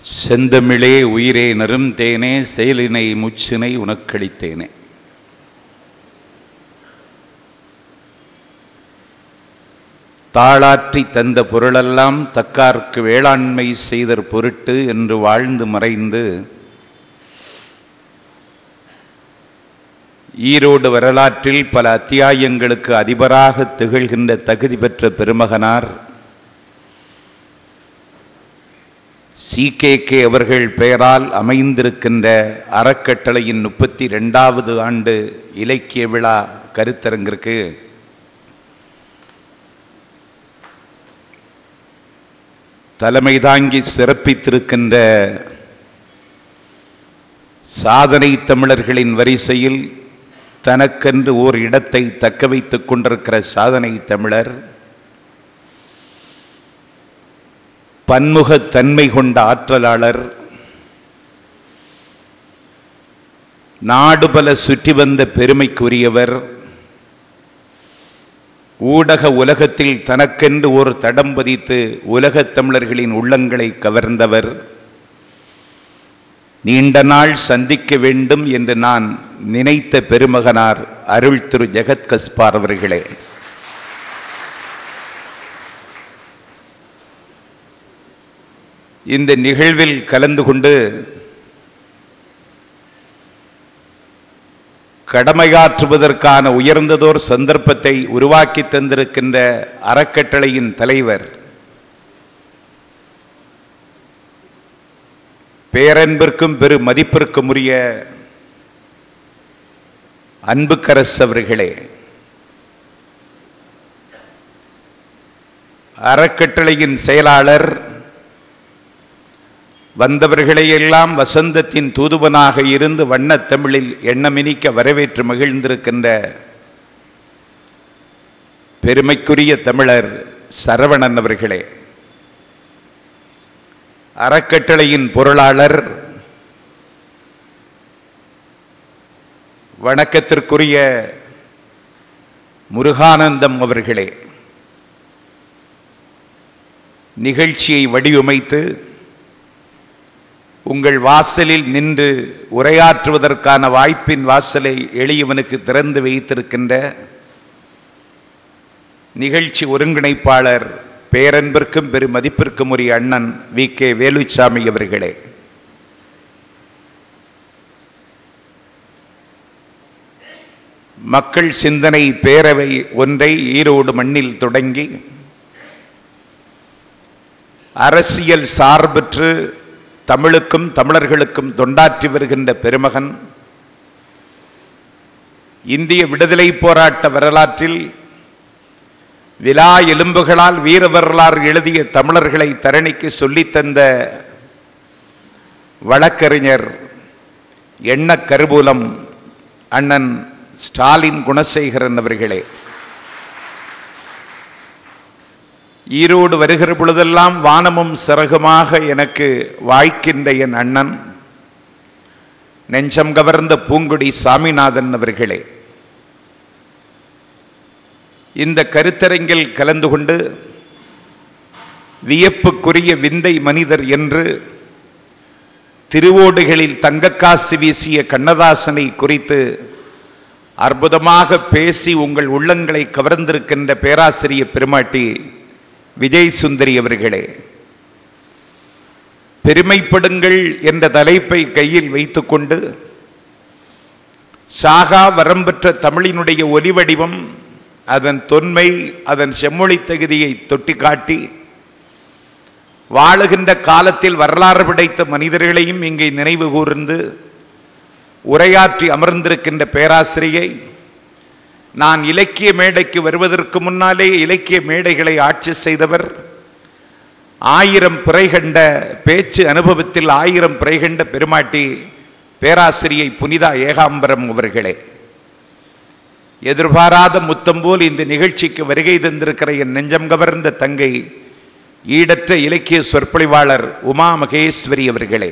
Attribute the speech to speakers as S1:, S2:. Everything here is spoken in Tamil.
S1: செந்தமிழே உயிரே நறுந்தேனே செயலினை முச்சினை உனக்களித்தேனே. தாளாற்றி தந்த பொருளெல்லாம் தக்கார்க்கு வேளாண்மை செய்தற் பொருட்டு என்று வாழ்ந்து மறைந்து ஈரோடு வரலாற்றில் பல அத்தியாயங்களுக்கு அதிபராக திகழ்கின்ற தகுதி பெற்ற பெருமகனார் CKK அவர்கள் பெயரால் அமைந்திருக்கின்ற அறக்கட்டளையின் 32வது ஆண்டு இலக்கிய விழா கருத்தரங்கிற்கு தலைமை தாங்கி சிறப்பித்திருக்கின்ற சாதனை தமிழர்களின் வரிசையில் தனக்கென்று ஓர் இடத்தை தக்க வைத்துக் கொண்டிருக்கிற சாதனை தமிழர், பன்முகத்தன்மை கொண்ட ஆற்றலாளர், நாடு பல சுற்றி வந்த பெருமைக்குரியவர், ஊடக உலகத்தில் தனக்கென்று ஒரு தடம் பதித்து உலகத் தமிழர்களின் உள்ளங்களை கவர்ந்தவர், நீண்ட நாள் சந்திக்க வேண்டும் என்று நான் நினைத்த பெருமகனார் அருள் திரு ஜெகத் கஸ்பார் அவர்களே. இந்த நிகழ்வில் கலந்து கொண்டு கடமையாற்றுவதற்கான உயர்ந்ததோர் சந்தர்ப்பத்தை உருவாக்கி தந்திருக்கின்ற அறக்கட்டளையின் தலைவர் பேரன்பிற்கும் பெரு மதிப்பிற்கும் உரிய அன்புக்கரசு அவர்களே, அறக்கட்டளையின் செயலாளர், வந்தவர்களையெல்லாம் வசந்தத்தின் தூதுவனாக இருந்து வண்ணத் தமிழில் எண்ணமினிக்க வரவேற்று மகிழ்ந்திருக்கின்ற பெருமைக்குரிய தமிழர் சரவணன் அவர்களே, அறக்கட்டளையின் பொருளாளர், வணக்கத்திற்குரிய முருகானந்தம் அவர்களே, நிகழ்ச்சியை வடிவமைத்து உங்கள் வாசலில் நின்று உரையாற்றுவதற்கான வாய்ப்பின் வாசலை எளியவனுக்கு திறந்து வைத்திருக்கின்ற நிகழ்ச்சி ஒருங்கிணைப்பாளர் பேரன்பிற்கும் பெரு மதிப்பிற்கும் உரிய அண்ணன் VK வேலுச்சாமி அவர்களே, மக்கள் சிந்தனை பேரவை ஒன்றை ஈரோடு மண்ணில் தொடங்கி அரசியல் சார்பற்று தமிழுக்கும் தமிழர்களுக்கும் தொண்டாற்றி வருகின்ற பெருமகன், இந்திய விடுதலை போராட்ட வரலாற்றில் விலா எலும்புகளால் வீர வரலாறு எழுதிய தமிழர்களை தரணிக்கு சொல்லித்தந்த வழக்கறிஞர் எண்ண கருவூலம் அண்ணன் ஸ்டாலின் குணசேகரன் அவர்களே, ஈரோடு வருகிற பொழுதெல்லாம் வானமும் சிறகுமாக எனக்கு வாய்க்கின்ற என் அண்ணன் நெஞ்சம் கவர்ந்த பூங்குடி சாமிநாதன் அவர்களே, இந்த கருத்தரங்கில் கலந்து கொண்டு வியப்புக்குரிய விந்தை மனிதர் என்று திருவோடுகளில் தங்கக்காசு வீசிய கண்ணதாசனை குறித்து அற்புதமாக பேசி உங்கள் உள்ளங்களை கவர்ந்திருக்கின்ற பேராசிரியர் பெருமாட்டி விஜய் சுந்தரி அவர்களே, பெருமைப்படுங்கள் என்ற தலைப்பை கையில் வைத்துக்கொண்டு சாகா வரம்பெற்ற தமிழினுடைய ஒலிவடிவம், அதன் தொன்மை, அதன் செம்மொழி தகுதியை தொட்டி காட்டி வாழுகின்ற காலத்தில் வரலாறு படைத்த மனிதர்களையும் இங்கே நினைவு கூர்ந்து உரையாற்றி அமர்ந்திருக்கின்ற பேராசிரியை, நான் இலக்கிய மேடைக்கு வருவதற்கு முன்னாலே இலக்கிய மேடைகளை ஆட்சி செய்தவர், 1000 பிறை கண்ட பேச்சு அனுபவத்தில் 1000 பிறை கண்ட பெருமாட்டி பேராசிரியை புனிதா ஏகாம்பரம் அவர்களே, எதிர்பாராத முத்தம் போல் இந்த நிகழ்ச்சிக்கு வருகை தந்திருக்கிற என் நெஞ்சம் கவர்ந்த தங்கை ஈடற்ற இலக்கிய சொற்பொழிவாளர் உமா மகேஸ்வரி அவர்களே,